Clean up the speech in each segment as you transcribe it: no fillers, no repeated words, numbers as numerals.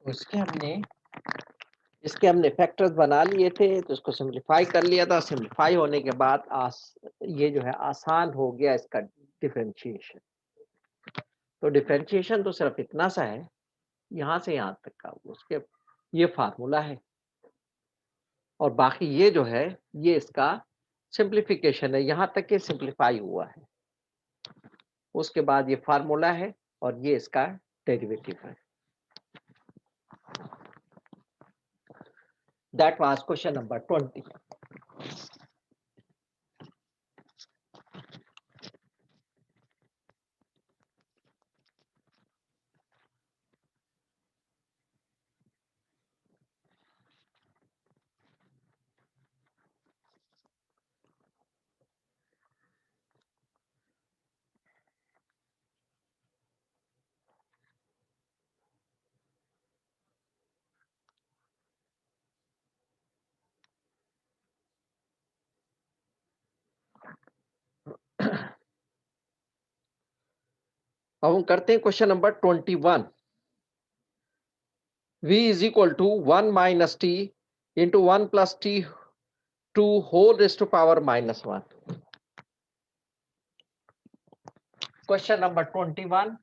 इसके हमने फैक्टर्स बना लिए थे, तो इसको सिंप्लीफाई कर लिया था। सिंप्लीफाई होने के बाद ये जो है आसान हो गया इसका डिफरेंशिएशन। तो डिफरेंशिएशन तो सिर्फ इतना सा है, यहाँ से यहाँ तक का, उसके ये फार्मूला है, और बाकी ये जो है ये इसका सिंप्लीफिकेशन है, यहाँ तक के सिंप्लीफाई हुआ है। उसके बाद ये फार्मूला है और ये इसका डेरिवेटिव है। That was question number 20। अब हम करते हैं question number 21। v is equal to 1 minus t into 1 plus t 2 whole raised to power minus 1. Question number 21.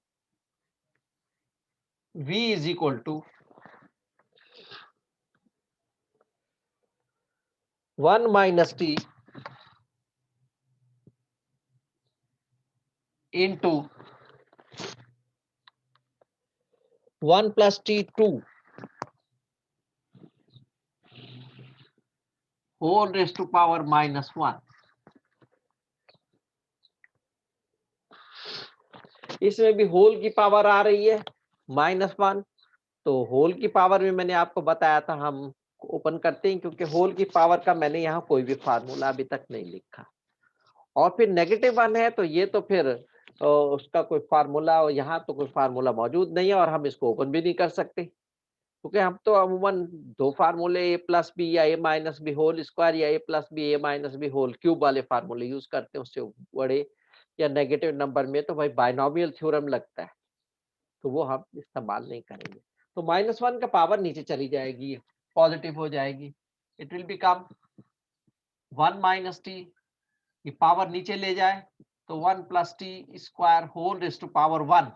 v is equal to 1 minus t into 1 plus t 2 whole raised to power minus 1. इसमें भी whole की power आ रही है -1, तो whole की power में मैंने आपको बताया था हम ओपन करते हैं, क्योंकि होल की पावर का मैंने यहाँ कोई भी फार्मूला अभी तक नहीं लिखा। और फिर -1 है, तो ये तो फिर उसका कोई फार्मूला, यहाँ तो कोई फार्मूला मौजूद नहीं है और हम इसको ओपन भी नहीं कर सकते, क्योंकि हम तो अमूमन दो फार्मूले a प्लस बी या a minus B whole square या a plus B a minus B whole cube वाले फार्मूले यूज करते हैं। उससे बड़े या नेगेटिव नंबर में तो भाई बाइनोमियल थ्योरम लगता है, तो वो हम इस्तेमाल नहीं करेंगे। तो -1 का पावर नीचे चली जाएगी, पॉजिटिव हो जाएगी। It will become 1 minus T, ये पावर नीचे ले जाए तो 1 plus T square whole raise to power 1,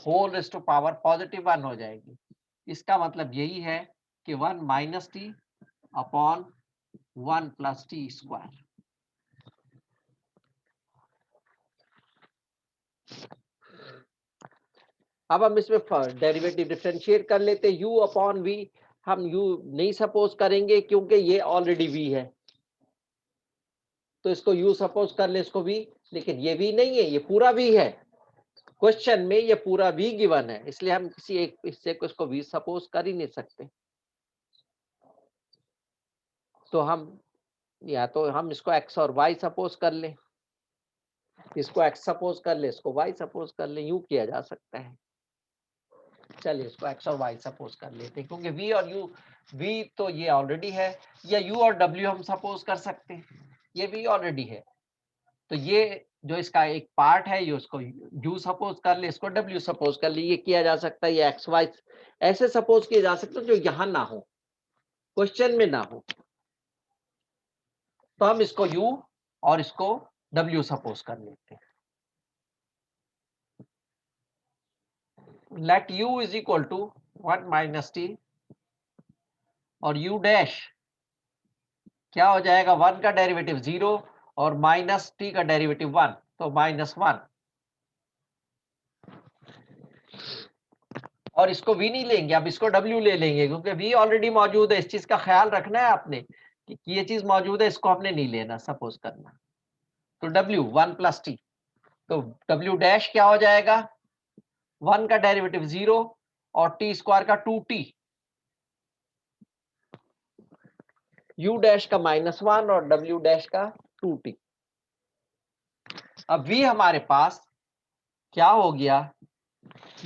whole raise to power positive 1 हो जाएगी। इसका मतलब यही है कि 1 minus T upon 1 plus T square. अब हम इसमें डेरिवेटिव डिफरेंशिएट कर लेते हैं। u अपॉन v हम u नहीं सपोज करेंगे, क्योंकि ये ऑलरेडी v है, तो इसको u सपोज कर ले, इसको v, लेकिन ये v नहीं है, ये पूरा v है। क्वेश्चन में ये पूरा v गिवन है, इसलिए हम किसी एक हिस्से को इसको v सपोज कर ही नहीं सकते। तो हम या तो हम इसको x और y सपोज कर लें, इसको x सपोज कर ले, इसको y सपोज कर ले, यूं किया जा सकता है। चलिए इसको x और y सपोज कर लेते हैं, क्योंकि v और u, v तो ये ऑलरेडी है, या u और w हम सपोज कर सकते हैं, ये v ऑलरेडी है। तो ये जो इसका एक पार्ट है, ये उसको u सपोज कर ले, इसको w सपोज कर ले, ये किया जा सकता है। ये x y ऐसे सपोज किए जा सकते हैं जो यहां ना हो, क्वेश्चन में ना हो। तो हम इसको u और इसको w सपोज कर लेते हैं। Let u is equal to 1 minus t, और u डैश क्या हो जाएगा, 1 का डेरिवेटिव 0 और माइनस टी का डेरिवेटिव 1, तो -1। और इसको v नहीं लेंगे, अब इसको w ले लेंगे, क्योंकि v ऑलरेडी मौजूद है। इस चीज का ख्याल रखना है आपने कि ये चीज मौजूद है, इसको आपने नहीं लेना, सपोज करना। तो w 1 प्लस टी, तो w डैश क्या हो जाएगा, 1 का डेरिवेटिव 0 और टी स्क्वायर का 2t, u डैश का -1 और w डैश का 2t। अब v हमारे पास क्या हो गया,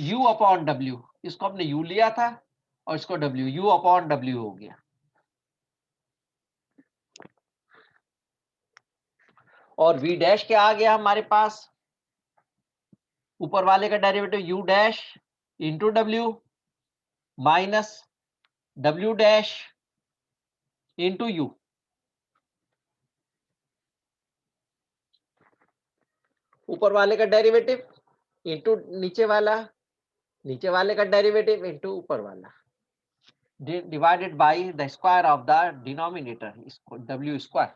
u अपॉन w, इसको हमने u लिया था और इसको w, u अपॉन w हो गया। और v डैश क्या आ गया हमारे पास, ऊपर वाले का derivative u dash into W minus W dash into you. ऊपर वाले का डेरिवेटिव इंटू नीचे वाले का डेरिवेटिव इंटू ऊपर वाला, divided by the square of the denominator, इसको डब्ल्यू स्क्वायर।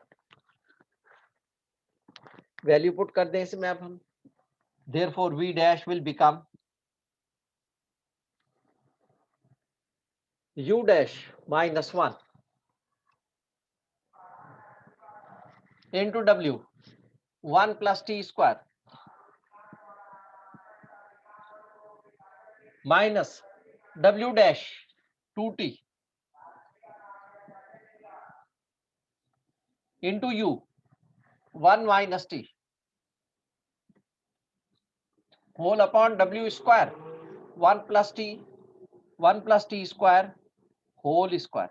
वैल्यू पुट कर दें इसमें अब हम, therefore v dash will become u dash minus 1 into w 1 plus t square minus w dash 2t into u 1 minus t whole upon w square 1 plus t square whole square।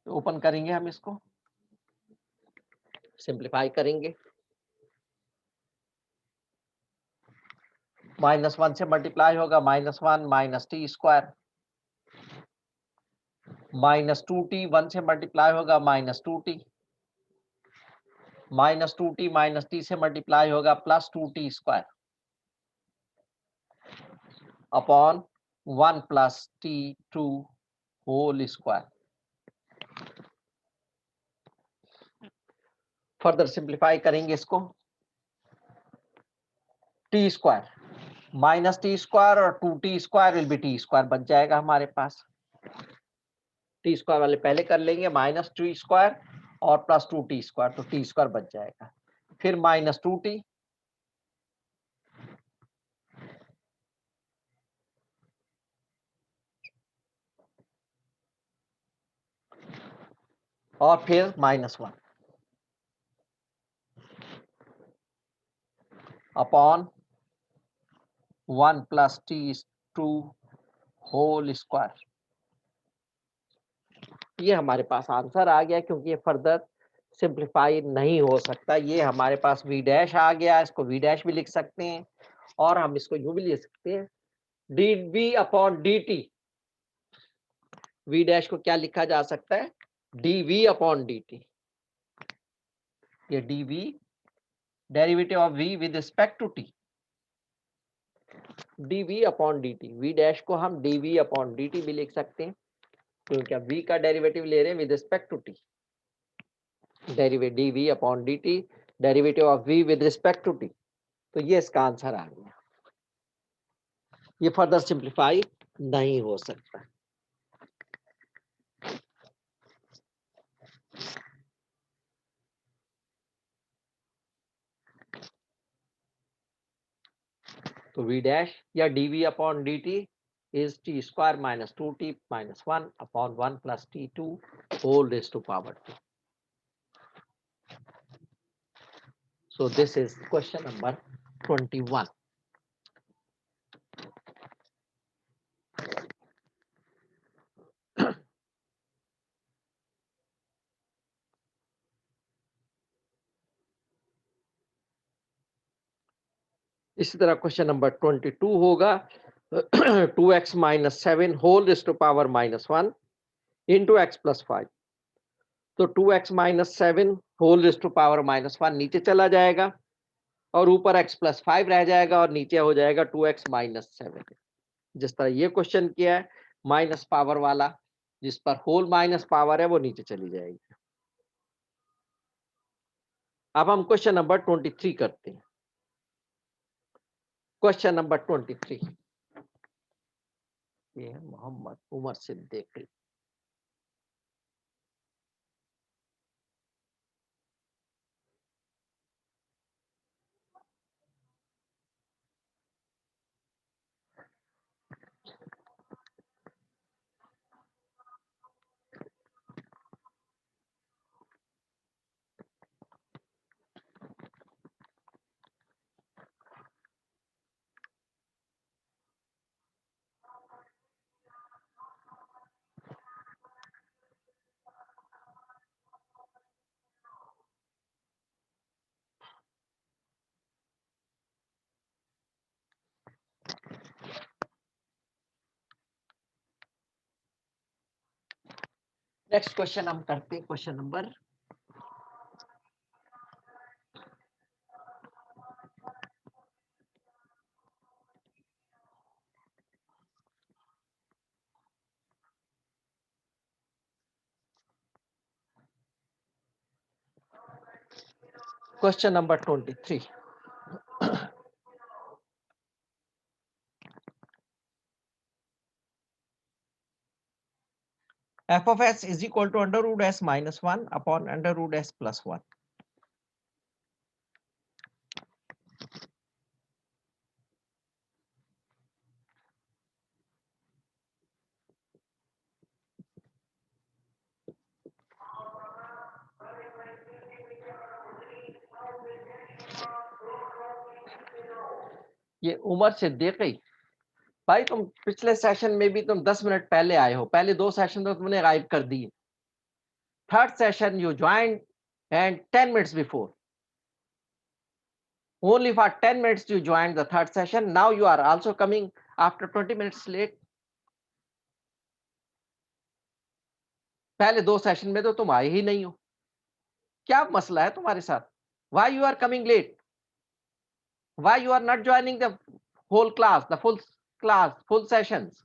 तो open करेंगे हम इसको, simplify करेंगे, -1 से multiply होगा -1 minus t square, -2t 1 से multiply होगा -2t, -2t minus T से मल्टीप्लाई होगा +2t square upon 1 plus t2 whole square. Further simplify करेंगे इसको, t square minus t square और 2t square will be t square बच जाएगा हमारे पास। टी स्क्वायर वाले पहले कर लेंगे, माइनस टी स्क्वायर और +2t स्क्वायर, तो टी स्क्वायर बच जाएगा, फिर -2t और फिर -1 upon 1 plus t2 whole square. ये हमारे पास आंसर आ गया, क्योंकि ये फर्दर सिंप्लीफाई नहीं हो सकता। ये हमारे पास v डैश आ गया, इसको v डैश भी लिख सकते हैं और हम इसको यूं भी लिख सकते हैं, dv upon dt। v dash को क्या लिखा जा सकता है, dv अपॉन dt। ये dv derivative of v with respect to t, dv upon dt। v dash को हम dv अपॉन dt भी लिख सकते हैं, क्योंकि अब v का डेरिवेटिव ले रहे हैं with respect to t। Derivative dv upon dt, derivative of v with respect to t। तो ये इसका आंसर आ गया, ये फर्दर सिंप्लीफाई नहीं हो सकता। तो v डैश या dv upon dt is t square minus 2t minus 1 upon 1 plus t2 whole raised to power 2. So this is question number 21. इसी तरह क्वेश्चन नंबर 22 होगा 2x minus 7 whole raised to power minus 1 into x plus 5। तो 2x minus 7 whole raised to power minus 1 नीचे चला जाएगा और ऊपर x plus 5 रह जाएगा और नीचे हो जाएगा 2x minus 7। जिस तरह ये क्वेश्चन किया है, माइनस पावर वाला जिस पर होल माइनस पावर है वो नीचे चली जाएगी। अब हम क्वेश्चन नंबर 23 करते हैं। क्वेश्चन नंबर 23, ये है मोहम्मद उमर सिद्दीकी। नेक्स्ट क्वेश्चन हम करते हैं, question number question number 23। f of s is equal to under root s minus 1 upon under root s plus 1. ये उमर सिद्दीकी, भाई तुम पिछले सेशन में भी तुम 10 मिनट पहले आए हो, पहले 2 सेशन तो तुमने गायब कर दिए। Third session you joined and 10 minutes before, only for 10 minutes you joined the third session. Now you are also coming after 20 minutes late. पहले 2 सेशन में तो तुम आए ही नहीं हो, क्या मसला है तुम्हारे साथ? Why you are coming late? Why you are not joining the whole class, the full class, full sessions?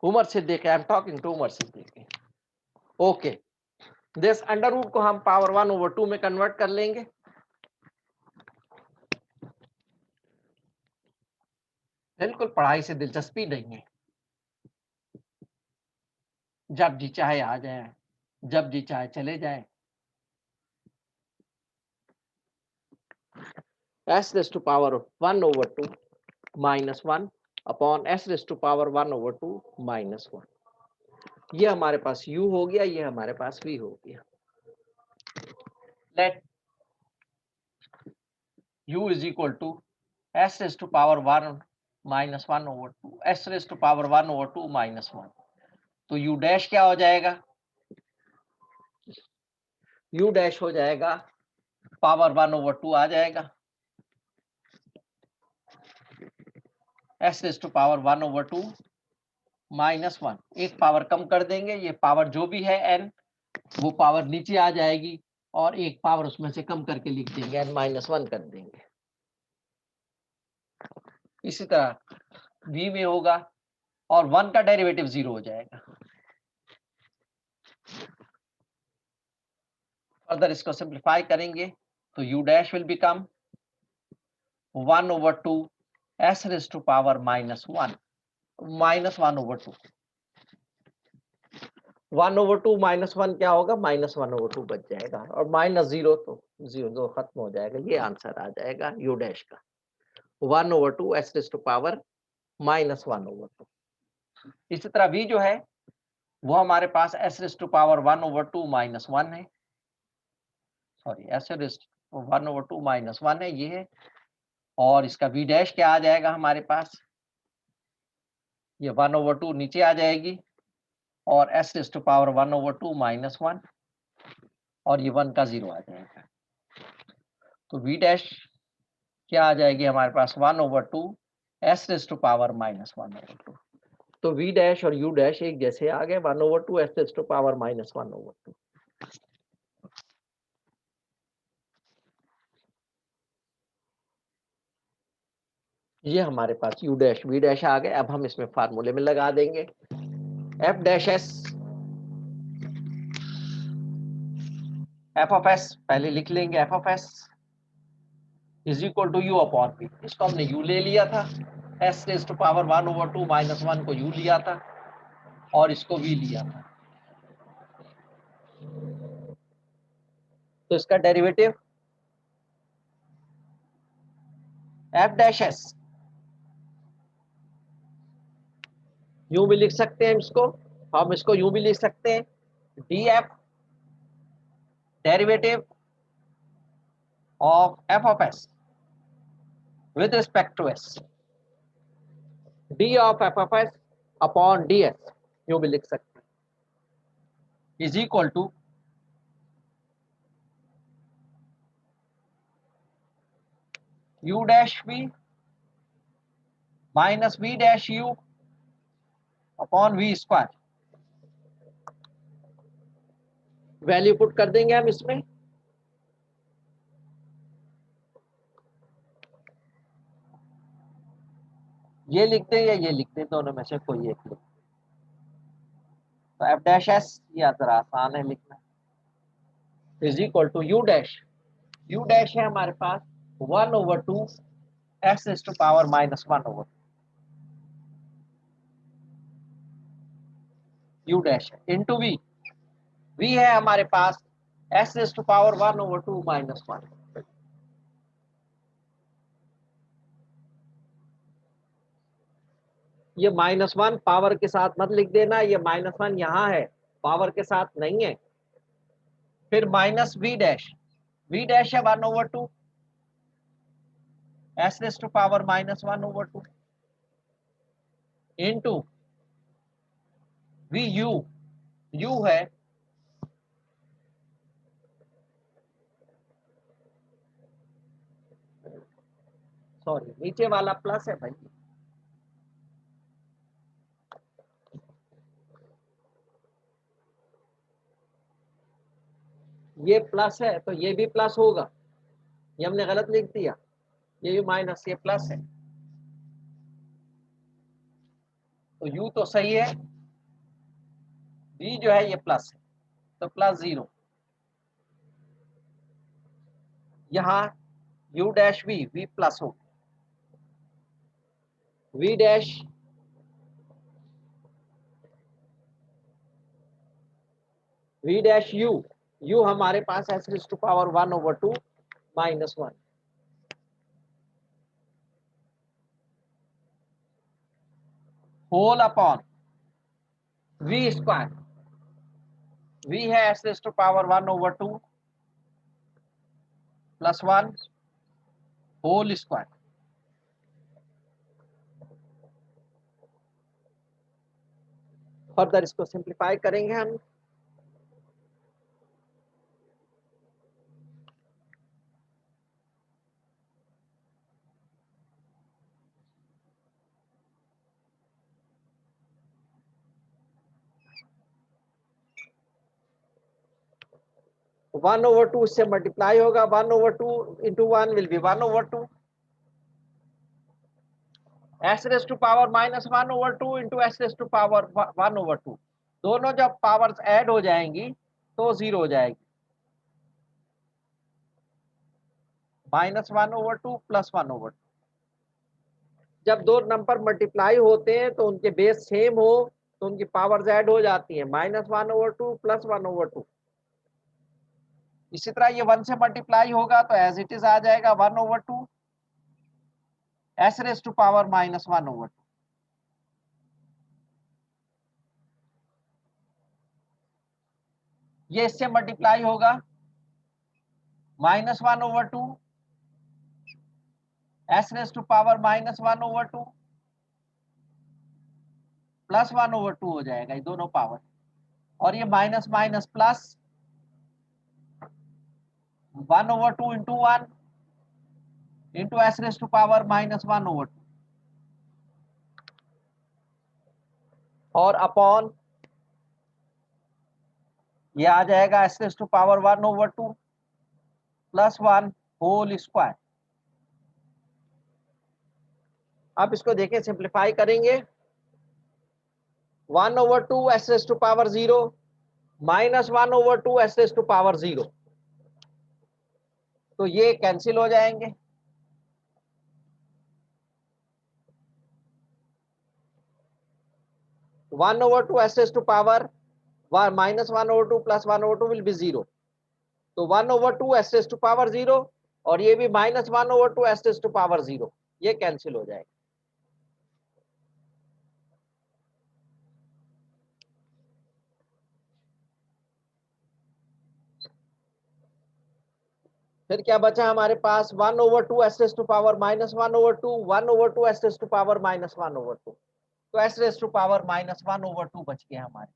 Umar Siddiqui, I am talking to Umar Siddiqui. Okay, this under root को हम पावर 1/2 में convert कर लेंगे। बिल्कुल पढ़ाई से दिलचस्पी नहीं है, जब जी चाहे आ जाए, जब जी चाहे चले जाए। s raised to power 1/2 minus 1 upon s raised to power 1/2 minus 1। ये हमारे पास u हो गया, ये हमारे पास v हो गया। Let u is equal to s raised to power 1 minus 1/2 s raised to power 1/2 minus 1। तो u डैश क्या हो जाएगा? u डैश हो जाएगा पावर 1/2 आ जाएगा, s raised to power 1/2 minus 1। एक पावर कम कर देंगे, ये पावर जो भी है n वो पावर नीचे आ जाएगी और एक पावर उसमें से कम करके लिख देंगे, n-1 कर देंगे। इसी तरह v में होगा और 1 का डेरिवेटिव 0 हो जाएगा। फर्दर इसको सिंप्लीफाई करेंगे तो u dash will become 1/2 s raised to power minus 1 minus 1/2। 1/2 minus 1 क्या होगा? minus 1/2 बच जाएगा और minus 0 तो 0 खत्म हो जाएगा। ये आंसर आ जाएगा u डैश का 1/2 s raised to power minus 1/2। इसी तरह v जो है वो हमारे पास s raised to power 1/2 minus 1 है, sorry s raised to 1/2 minus 1 है, ये है। और इसका v डैश क्या आ जाएगा हमारे पास? ये 1/2 नीचे आ जाएगी और s raised to power 1/2 minus 1 और ये 1 का 0 आ जाएगा। तो v डैश क्या आ जाएगी हमारे पास? 1/2 s raised to power minus 1/2। तो v डैश और u डैश एक जैसे आ गए, 1/2 s raised to power minus 1/2। ये हमारे पास u डैश v डैश आ गए। अब हम इसमें फार्मूले में लगा देंगे f dash s, f of s पहले लिख लेंगे, f of s is equal to u upon v। इसको हमने u ले लिया था, s raise to power 1/2 minus 1 को u लिया था और इसको v लिया था। तो इसका डेरिवेटिव f डैश s, यूं भी लिख सकते हैं इसको, हम इसको यूं भी लिख सकते हैं df derivative of f of s with respect to s, d of f of s upon ds, यूं भी लिख सकते हैं, is equal to u dash v minus v dash u upon we square. Value put कर देंगे हम इसमें, ये लिख दें या ये लिख दें, दोनों में से कोई एक लिख। तो एफ डैश एस ये जरा आसान है लिखना, is equal to u dash, u dash है हमारे पास 1/2 x is to power -1/2, u dash है इंटू वी, वी है हमारे पास एक्स इज टू पावर 1/2 -1। ये -1 पावर के साथ मत लिख देना, ये -1 यहाँ है, पावर के साथ नहीं है। फिर minus v dash, v dash है 1/2 s raise to power -1/2 into v u, u है सॉरी नीचे वाला प्लस है भाई, ये प्लस है तो ये भी प्लस होगा, ये हमने गलत लिख दिया, ये भी माइनस, ये प्लस है, तो यू तो सही है, वी जो है ये प्लस है, तो +0। यहाँ U dash V, V plus हो, वी डैश यू, यू हमारे पास S raise to power 1/2 -1 whole upon we square, V है S raise to power 1/2 +1 whole square. Further इसको सिंप्लीफाई करेंगे हम, तो 1/2 इससे मल्टीप्लाई होगा, 1/2 into 1 will be 1/2 S raise to power -1/2 into S raise to power 1/2, दोनों जब पावर्स ऐड हो जाएंगी तो 0 हो जाएगी, -1/2 +1/2। जब दो नंबर मल्टीप्लाई होते हैं तो उनके बेस सेम हो तो उनकी पावर्स ऐड हो जाती है, -1/2 +1/2। इसी तरह ये 1 से मल्टीप्लाई होगा तो एज इट इज आ जाएगा 1/2 एस रेज़ टू पावर -1/2। ये इससे मल्टीप्लाई होगा -1/2 एस रेज़ टू पावर -1/2 +1/2 हो जाएगा, ये दोनों पावर, और ये minus minus plus 1/2 into 1 into S raise to power -1/2 और अपॉन ये आ जाएगा s raise to power 1/2 +1 whole square. अब इसको देखें, सिंप्लीफाई करेंगे, 1/2 S raise to power 0 -1/2 S raise to power 0, तो ये कैंसिल हो जाएंगे, 1/2 S raise to power -1/2 +1/2 will be 0, तो 1/2 एस रेज़ टू पावर 0 और ये भी -1/2 एस रेज़ टू पावर 0, ये कैंसिल हो जाएगा। फिर क्या बचा हमारे पास, 1/2 S raise to power -1/2 1/2 S raise to power -1/2, तो एस रेज़ टू पावर -1/2 बच गया हमारे।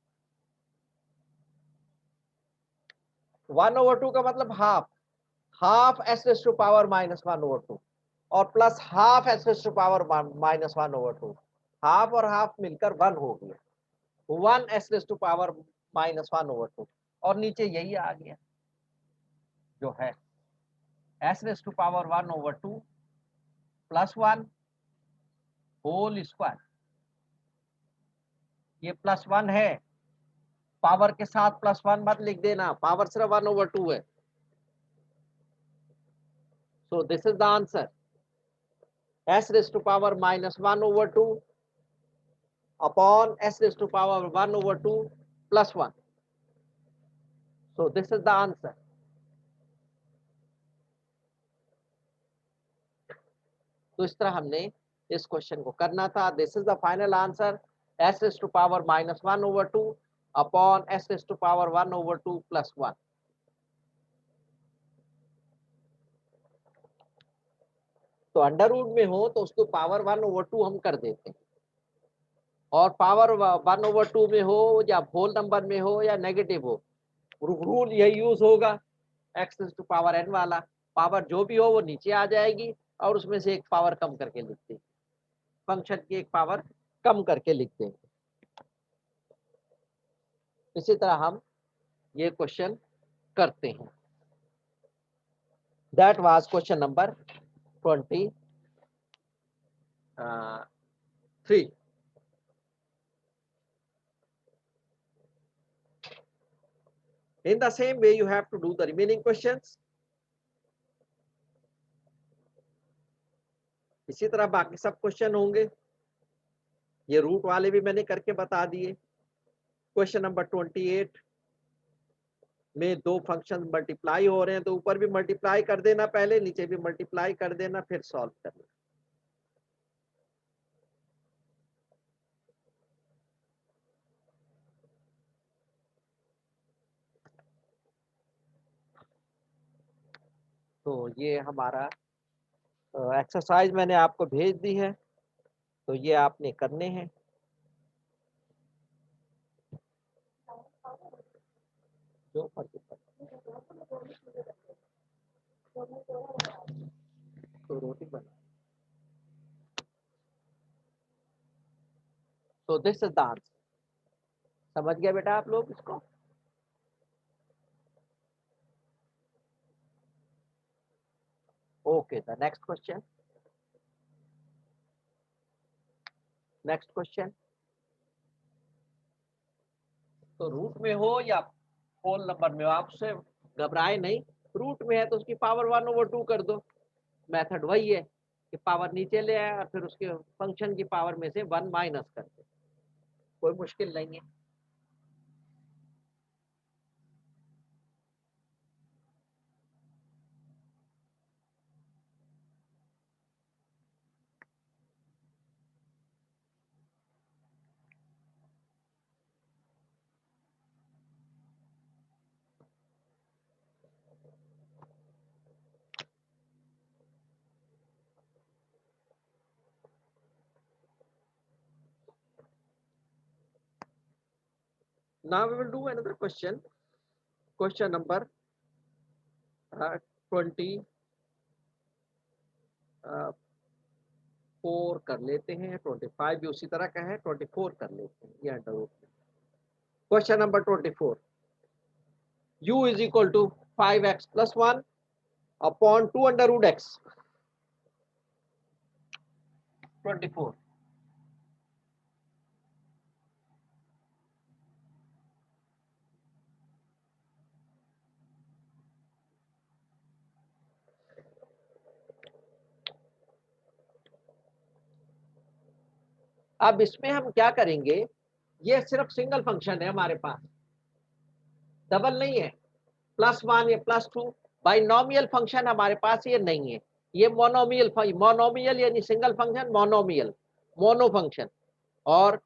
1/2 का मतलब half, half s raise to power -1/2, और plus half s raise to power -1/2। Half और हाफ मिलकर 1 हो गया, 1 एस रेज टू पावर -1/2। और नीचे यही आ गया जो है s raise to power 1/2 plus 1 whole square. ये प्लस 1 है, पावर के साथ प्लस 1 मत लिख देना, पावर सिर्फ 1/2 है। So this is the answer, s raised to power -1/2 upon s raised to power 1/2 plus 1. So this is the answer. तो इस तरह हमने इस क्वेश्चन को करना था। This is the final answer, s raised to power -1/2 upon s raised to power 1/2 plus 1. तो under root में हो तो उसको पावर 1/2 हम कर देते हैं, और पावर 1/2 में हो या होल नंबर में हो या नेगेटिव हो, रूल यही यूज होगा, x टू पावर n वाला। पावर जो भी हो वो नीचे आ जाएगी और उसमें से एक पावर कम करके लिखते हैं, फंक्शन की एक पावर कम करके लिखते हैं। इसी तरह हम ये क्वेश्चन करते हैं। That was question number 23। In the same way you have to do the remaining questions. इसी तरह बाकी सब क्वेश्चन होंगे, ये रूट वाले भी मैंने करके बता दिए। क्वेश्चन नंबर 28 में दो फंक्शन मल्टीप्लाई हो रहे हैं, तो ऊपर भी मल्टीप्लाई कर देना पहले, नीचे भी मल्टीप्लाई कर देना, फिर सॉल्व करना। तो ये हमारा एक्सरसाइज मैंने आपको भेज दी है, तो ये आपने करने हैं। जो तो रोटी बना। तो दिस इज द आंसर। समझ गया बेटा आप लोग इसको? Okay, the next question. Next question, तो रूट में हो या होल नंबर में हो, आपसे घबराए नहीं। रूट में है तो उसकी पावर 1/2 कर दो, मेथड वही है कि पावर नीचे ले आए और फिर उसके फंक्शन की पावर में से 1 माइनस कर दे, कोई मुश्किल नहीं है। Now we will do another question. Question number 24 कर लेते हैं, 25 भी उसी तरह का है, 24 कर लेते हैं ये under root. Question number 24, u is equal to 5x plus 1 upon 2 under root x। 24, अब इसमें हम क्या करेंगे, ये सिर्फ सिंगल फंक्शन है हमारे पास, डबल नहीं है, +1 या +2। बाइनोमियल फंक्शन हमारे पास ये नहीं है, ये मोनोमियल। मोनोमियल यानी single function, monomial mono function. और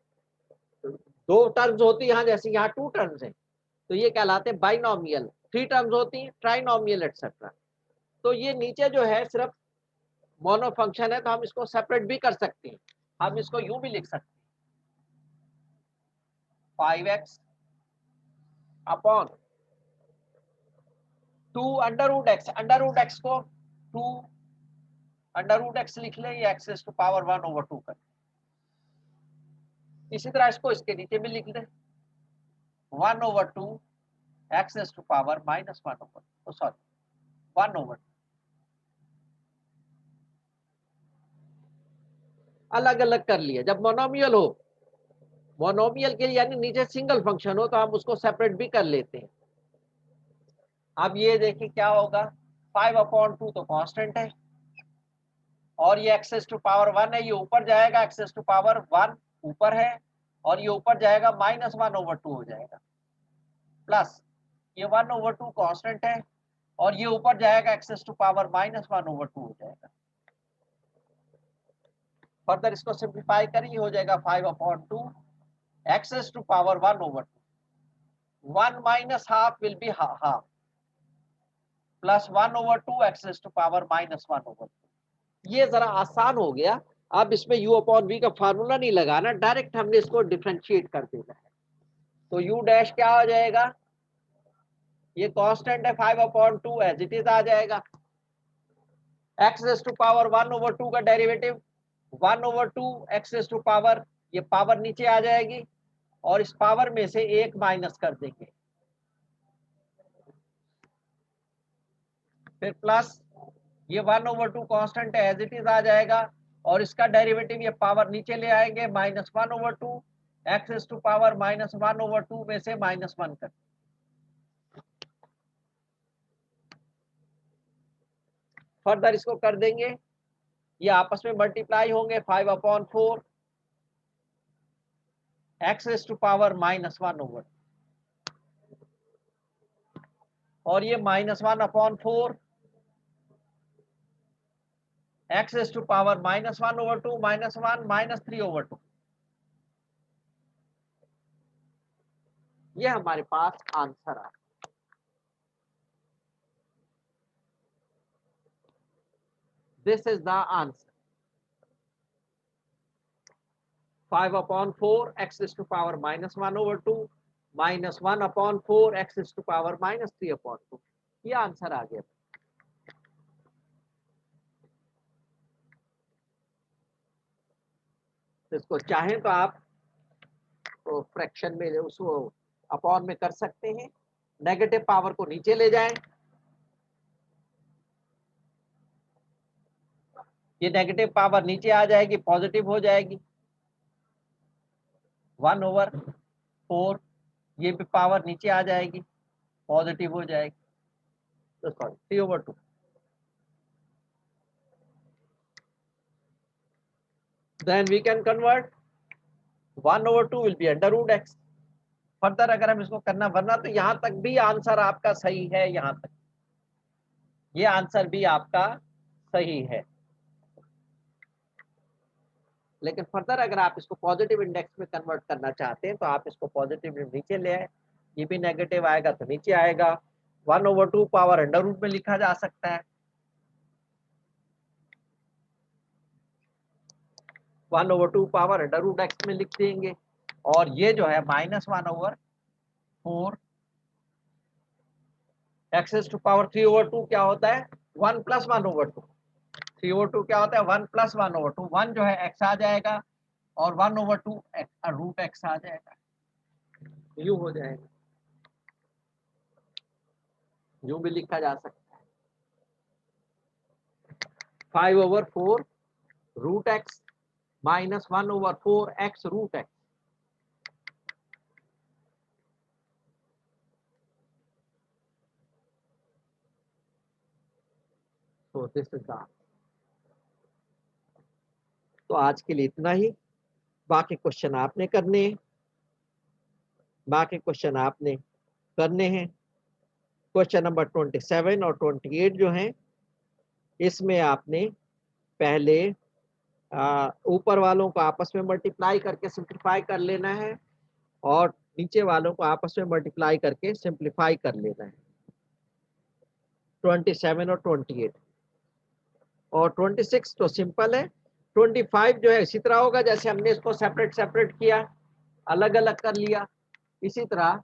दो टर्म्स होती है यहाँ, जैसे यहाँ 2 टर्म्स हैं, तो ये कहलाते हैं बाइनोमियल। 3 टर्म्स होती हैं ट्राइनोमियल एक्सेट्रा। तो ये नीचे जो है सिर्फ मोनो फंक्शन है, तो हम इसको सेपरेट भी कर सकते हैं। हम इसको यूं भी लिख सकते हैं, 5x अपॉन 2 under root x। Under root x को 2 अंडर रूट एक्स लिख लें या एक्स रेज़ टू पावर 1/2 कर। इसी तरह इसको इसके नीचे भी लिख लें 1/2 x raise to power -1/2 sorry 1/2 अलग अलग कर लिया। जब मोनोमियल हो, मोनोमियल के लिए यानी नीचे सिंगल फंक्शन हो तो हम उसको सेपरेट भी कर लेते हैं। अब ये देखिए क्या होगा 5/2 तो कांस्टेंट है और ये एक्स रेज़ टू पावर 1 है, ये ऊपर जाएगा, एक्स रेज़ टू पावर 1 ऊपर है और ये ऊपर जाएगा -1/2 हो जाएगा, प्लस ये 1/2 कांस्टेंट है और ये ऊपर जाएगा, एक्स रेज़ टू पावर -1/2 हो जाएगा। फर्दर इसको सिंप्लीफाई करिए, हो जाएगा 5/2 x raise to power 1/2 1 minus half will be half plus 1/2 x raise to power -1/2। ये जरा आसान हो गया। अब इसमें u अपॉन v का फार्मूला नहीं लगाना, डायरेक्ट हमने इसको डिफरेंशिएट कर देना है। तो u डैश क्या हो जाएगा, ये कांस्टेंट है 5/2 एज इट इज आ जाएगा। एक्स रेज़ टू पावर 1/2 का derivative 1/2 x raise to power, ये पावर नीचे आ जाएगी और इस पावर में से एक माइनस कर देंगे, फिर प्लस ये 1/2 कांस्टेंट है एज इट इज आ जाएगा और इसका डेरिवेटिव ये पावर नीचे ले आएंगे -1/2 एक्स रेज़ टू पावर -1/2 में से -1 कर, फर्दर इसको कर देंगे, ये आपस में मल्टीप्लाई होंगे 5/4 एक्स रेज़ टू पावर -1/2 और ये -1/4 एक्स रेज़ टू पावर -1/2 -1 -3/2। ये हमारे पास आंसर आ, this is the answer 5/4 X raise to power -1/2 -1/4 X raise to power -3/2। ये आंसर आ गया। तो इसको चाहें तो आप तो फ्रैक्शन में उसको अपॉन में कर सकते हैं, नेगेटिव पावर को नीचे ले जाएं, ये नेगेटिव पावर नीचे आ जाएगी, पॉजिटिव हो जाएगी 1/4, ये भी पावर नीचे आ जाएगी, पॉजिटिव हो जाएगी, तो sorry 3/2। Then we can convert 1/2 will be under root x। Further अगर हम इसको करना, वरना तो यहां तक भी आंसर आपका सही है, यहां तक ये आंसर भी आपका सही है, लेकिन फर्दर अगर आप इसको पॉजिटिव इंडेक्स में कन्वर्ट करना चाहते हैं तो आप इसको पॉजिटिव नीचे ले आए, ये भी नेगेटिव आएगा तो नीचे आएगा, 1/2 पावर अंडर रूट में लिखा जा सकता है, 1/2 पावर अंडर रूट एक्स में लिख देंगे और ये जो है -1/4 एक्स रेज़ टू पावर 3/2 क्या होता है 1 + 1/2, 3/2 क्या होता है 1 + 1/2, 1 जो है x आ जाएगा और 1/2 रूट x आ जाएगा, यूं हो जाएगा, यूं भी लिखा जा सकता है 5/4 root x minus 1/4 x root x। तो दिस इज द, तो आज के लिए इतना ही, बाकी क्वेश्चन आपने करने हैं, बाकी क्वेश्चन आपने करने हैं। क्वेश्चन नंबर 27 और 28 जो हैं, इसमें आपने पहले ऊपर वालों को आपस में मल्टीप्लाई करके सिंप्लीफाई कर लेना है और नीचे वालों को आपस में मल्टीप्लाई करके सिंप्लीफाई कर लेना है, 27 और 28। और 26 तो सिंपल है, 25 जो है इसी तरह होगा जैसे हमने इसको सेपरेट सेपरेट किया, अलग अलग कर लिया, इसी तरह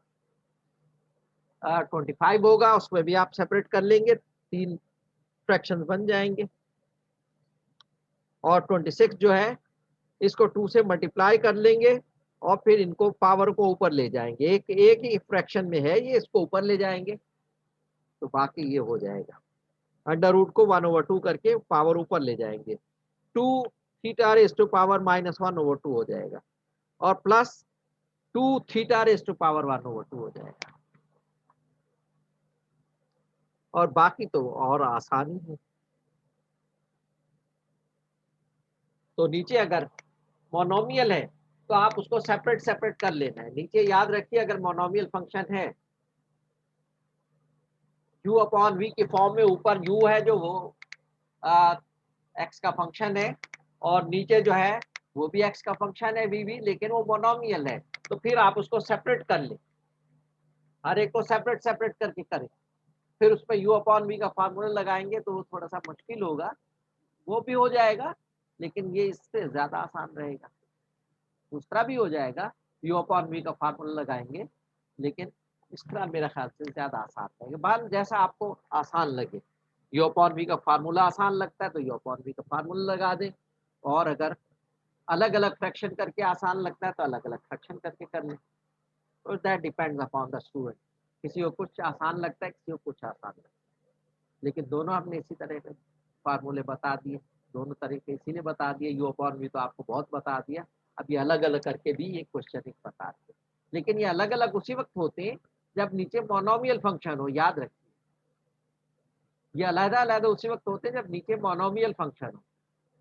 25 होगा, उसमें भी आप सेपरेट कर लेंगे, 3 फ्रैक्शंस बन जाएंगे। और 26 जो है इसको 2 से मल्टीप्लाई कर लेंगे और फिर इनको पावर को ऊपर ले जाएंगे, एक ही फ्रैक्शन में है ये, इसको ऊपर ले जाएंगे तो बाकी ये हो जाएगा। अंडर रूट को 1/2 करके पावर ऊपर ले जाएंगे, 2 थीटा रेज़ टू पावर -1/2 हो जाएगा और plus 2 theta raise to power 1/2 हो जाएगा। और बाकी तो और आसानी है। तो नीचे अगर मोनोमियल है तो आप उसको सेपरेट सेपरेट कर लेना है। नीचे याद रखिए अगर मोनोमियल फंक्शन है u अपॉन v की फॉर्म में, ऊपर u है जो वो x का फंक्शन है और नीचे जो है वो भी x का फंक्शन है v भी, लेकिन वो मोनोमियल है, तो फिर आप उसको सेपरेट कर ले, हर एक को सेपरेट सेपरेट करके करें, फिर उसमें u अपॉन v का फार्मूला लगाएंगे तो वो थोड़ा सा मुश्किल होगा, वो भी हो जाएगा लेकिन ये इससे ज्यादा आसान रहेगा। दूसरा भी हो जाएगा, u अपॉन v का फार्मूला लगाएंगे, लेकिन इस तरह मेरा ख्याल से ज्यादा आसान रहेगा। बाल जैसा आपको आसान लगे, u अपॉन v का फार्मूला आसान लगता है तो u अपॉन v का फार्मूला लगा दें, और अगर अलग अलग फ्रैक्शन करके आसान लगता है तो अलग अलग फ्रैक्शन करके कर लें। तो that depends upon the student, किसी को कुछ आसान लगता है, किसी को कुछ आसान लगता है, लेकिन दोनों हमने इसी तरह के फार्मूले बता दिए, दोनों तरीके इसीलिए बता दिए, u अपॉन v तो आपको बहुत बता दिया, अब ये अलग अलग करके भी ये क्वेश्चन एक बता दिए, लेकिन ये अलग अलग उसी वक्त होते हैं जब नीचे मोनोमियल फंक्शन हो, याद रखिए ये अलग अलग उसी वक्त होते हैं जब नीचे मोनोमियल फंक्शन हो।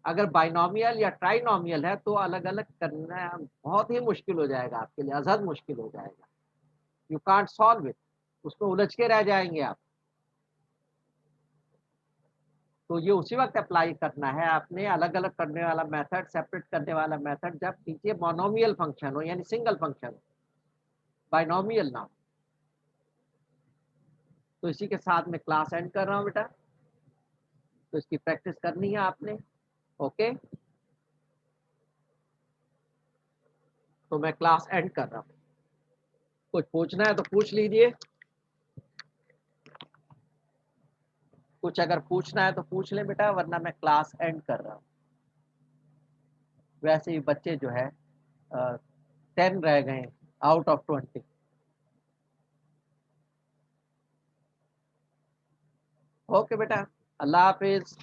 अगर बाइनोमियल या ट्राइनोमियल है तो अलग अलग करना बहुत ही मुश्किल हो जाएगा आपके लिए, अजहद मुश्किल हो जाएगा, यू कांट सॉल्व इट, उसमें उलझ के रह जाएंगे आप। तो ये उसी वक्त अप्लाई करना है आपने, अलग अलग करने वाला मेथड, सेपरेट करने वाला मेथड जब नीचे मोनोमियल फंक्शन हो यानी सिंगल फंक्शन हो, बाइनोमियल ना हो। तो इसी के साथ मैं क्लास एंड कर रहा हूँ बेटा, तो इसकी प्रैक्टिस करनी है आपने। ओके, तो मैं क्लास एंड कर रहा हूँ, कुछ पूछना है तो पूछ लीजिए, कुछ अगर पूछना है तो पूछ ले बेटा, वरना मैं क्लास एंड कर रहा हूँ। वैसे ही बच्चे जो है 10 रह गए आउट ऑफ 20। ओके बेटा, अल्लाह हाफिज।